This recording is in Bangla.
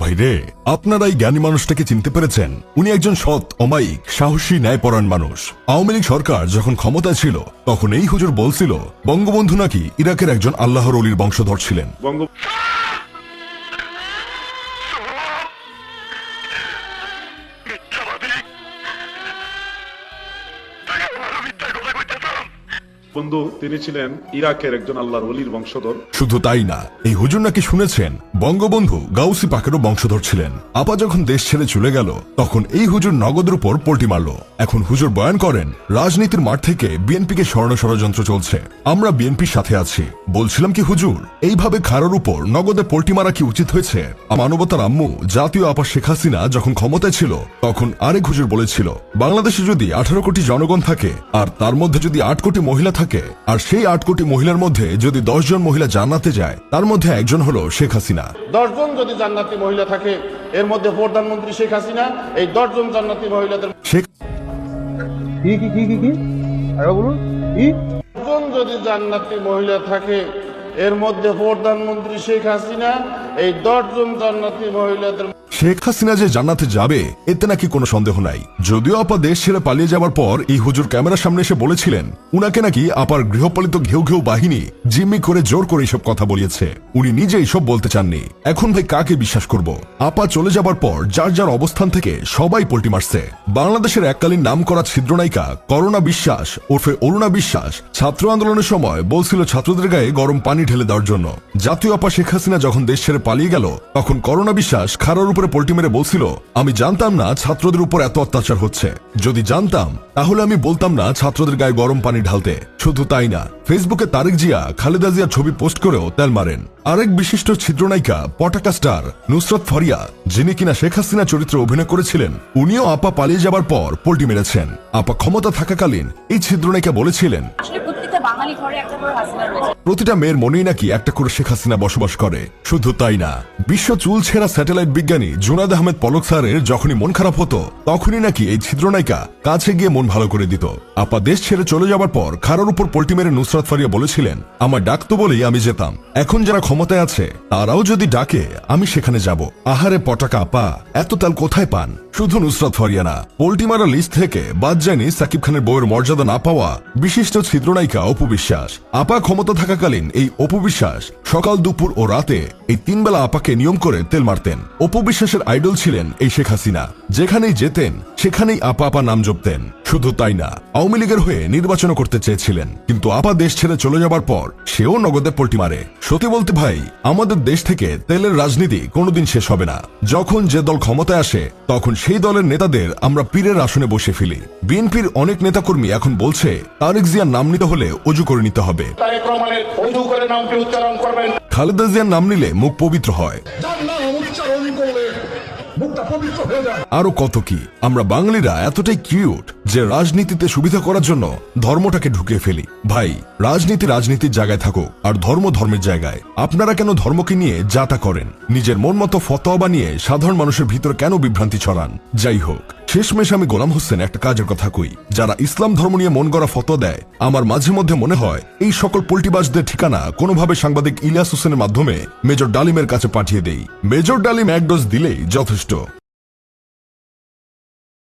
ভাইরে, আপনারা এই জ্ঞানী মানুষটাকে চিনতে পেরেছেন। উনি একজন সৎ, অমায়িক, সাহসী, ন্যায়পরায়ণ মানুষ। আওয়ামী লীগ সরকার যখন ক্ষমতায় ছিল তখন এই হুজুর বলছিল বঙ্গবন্ধু নাকি ইরাকের একজন আল্লাহর ওলির বংশধর ছিলেন। বন্ধু তিনি ছিলেন ইরাকের একজন আল্লাহর ওলির বংশধর। শুধু তাই না, এই হুজুর নাকি শুনেছেন বঙ্গবন্ধু গাউসি পাকেরও বংশধর ছিলেন। আপা যখন দেশ ছেড়ে চলে গেল তখন এই হুজুর নগদের উপর পল্টি মারল। এখন হুজুর বয়ান করেন রাজনীতির মাঠ থেকে বিএনপিকে সরানো ষড়যন্ত্র চলছে, আমরা বিএনপির সাথে আছি। বলছিলাম কি হুজুর, এইভাবে খাড়ার উপর নগদে পল্টি মারা কি উচিত হয়েছে? মানবতার আম্মু জাতীয় আপা শেখ হাসিনা যখন ক্ষমতায় ছিল তখন আরেক হুজুর বলেছিল বাংলাদেশে যদি 18 কোটি জনগণ থাকে আর তার মধ্যে যদি 8 কোটি মহিলা থাকে আর সেই 8 কোটি মহিলার মধ্যে যদি 10 জন মহিলা জান্নাতে যায় তার মধ্যে একজন হলো শেখ হাসিনা। 10 জন যদি জান্নাতি মহিলা থাকে এর মধ্যে প্রধানমন্ত্রী শেখ হাসিনা, এই 10 জন জান্নাতি মহিলাদের শেখ আরে বলুন কি 10 জন যদি জান্নাতি মহিলা থাকে এর মধ্যে প্রধানমন্ত্রী শেখ হাসিনা, এই 10 জন জান্নাতি মহিলাদের শেখ হাসিনা যে জান্নাতে যাবে এতে নাকি কোনো সন্দেহ নাই। যদিও আপা দেশ ছেড়ে পালিয়ে যাবার পর এই হুজুর ক্যামেরার সামনে এসে বলেছিলেন উনাকে নাকি আপার গৃহপালিত ঘেউ ঘেউ বাহিনী জিম্মি করে জোর করে এইসব কথা বলিয়েছে। উনি নিজে এইসব বলতে চাননি। এখন ভাই কাকে বিশ্বাস করব? আপা চলে যাবার পর যার যার অবস্থান থেকে সবাই পল্টি মারছে। বাংলাদেশের এককালীন নাম করা ছিদ্রনায়িকা করুণা বিশ্বাস ওরফে অরুণা বিশ্বাস ছাত্র আন্দোলনের সময় বলছিল ছাত্রদের গায়ে গরম পানি ঢেলে দেওয়ার জন্য। জাতীয় আপা শেখ হাসিনা যখন দেশ ছেড়ে পালিয়ে গেল তখন করুণা বিশ্বাস খাড়ার উপরে পল্টি মেরে বলছিল আমি জানতাম না ছাত্রদের উপর এত অত্যাচার হচ্ছে, যদি জানতাম তাহলে আমি বলতাম না ছাত্রদের গায়ে গরম পানি ঢালতে। শুধু তাই না, ফেসবুকে তারেক জিয়া খালেদা জিয়ার ছবি পোস্ট করেও তেল মারেন। আরেক বিশিষ্ট ছিদ্রনায়িকা পটাকা স্টার নুসরাত ফারিয়া, যিনি কিনা শেখ হাসিনা চরিত্রে অভিনয় করেছিলেন, উনিও আপা পালিয়ে যাবার পর পল্টি মেরেছেন। আপা ক্ষমতা থাকাকালীন এই ছিদ্রনায়িকা বলেছিলেন প্রতিটা মেয়ের মনেই নাকি একটা করে শেখ হাসিনা বসবাস করে। শুধু তাই না, বিশ্ব চুল ছেঁড়া স্যাটেলাইট বিজ্ঞানী জুনায়েদ আহমেদ পলক স্যারের যখনই মন খারাপ হতো তখনই নাকি এই ছিদ্রনায়িকা কাছে গিয়ে মন ভালো করে দিত। আপা দেশ ছেড়ে চলে যাবার পর খাড়ার উপর পল্টি মেরে নুসরাত ফারিয়া বলেছিলেন আমার ডাকতো বলেই আমি যেতাম, এখন যারা ক্ষমতায় আছে তারাও যদি ডাকে আমি সেখানে যাব। আহারে পটাকা আপা, এত তেল কোথায় পান? শুধু নুসরাত ফারিয়া না, পল্টি মারা লিস্ট থেকে বাদ যায়নি সাকিব খানের বউয়ের মর্যাদা না পাওয়া বিশিষ্ট ছিদ্রনায়িকা অপু বিশ্বাস। আপা ক্ষমতা থাকাকালীন এই অপু বিশ্বাস সকাল দুপুর ও রাতে এই 3 বেলা আপাকে নিয়ম করে তেল মারতেন। অপু বিশ্বাসের আইডল ছিলেন এই শেখ হাসিনা। যেখানেই যেতেন সেখানেই আপা আপা নাম জপতেন। শুধু তাই না, আওয়ামী লীগের হয়ে নির্বাচন করতে চেয়েছিলেন, কিন্তু আপা দেশ ছেড়ে চলে যাবার পর সেও নগদে পল্টি মারে। সত্যি বলতে ভাই, আমাদের দেশ থেকে তেলের রাজনীতি কোনোদিন শেষ হবে না। যখন যে দল ক্ষমতায় আসে তখন সেই দলের নেতাদের আমরা পীরের আসনে বসে ফেলি। বিএনপির অনেক নেতাকর্মী এখন বলছে তারেক জিয়ার নাম নিতে হলে অজু করে নিতে হবে, খালেদা জিয়ার নাম নিলে মুখ পবিত্র হয়, আরো কত কি। আমরা বাঙালিরা এতটাই কিউট যে রাজনীতিতে সুবিধা করার জন্য ধর্মটাকে ঢুকিয়ে ফেলি। ভাই, রাজনীতি রাজনীতির জায়গায় থাকুক আর ধর্ম ধর্মের জায়গায়। আপনারা কেন ধর্মকে নিয়ে যাতা করেন? নিজের মন মতো ফতোয়া বানিয়ে সাধারণ মানুষের ভিতরে কেন বিভ্রান্তি ছড়ান? যাই হোক, শেষমেশ আমি গোলাম হোসেন একটা কাজের কথা কই, যারা ইসলাম ধর্ম নিয়ে মন গড়া ফতোয়া দেয় আমার মাঝে মধ্যে মনে হয় এই সকল পল্টিবাজদের ঠিকানা কোনোভাবে সাংবাদিক ইলিয়াস হোসেনের মাধ্যমে মেজর ডালিমের কাছে পাঠিয়ে দেই। মেজর ডালিম 1 ডোজ দিলেই যথেষ্ট।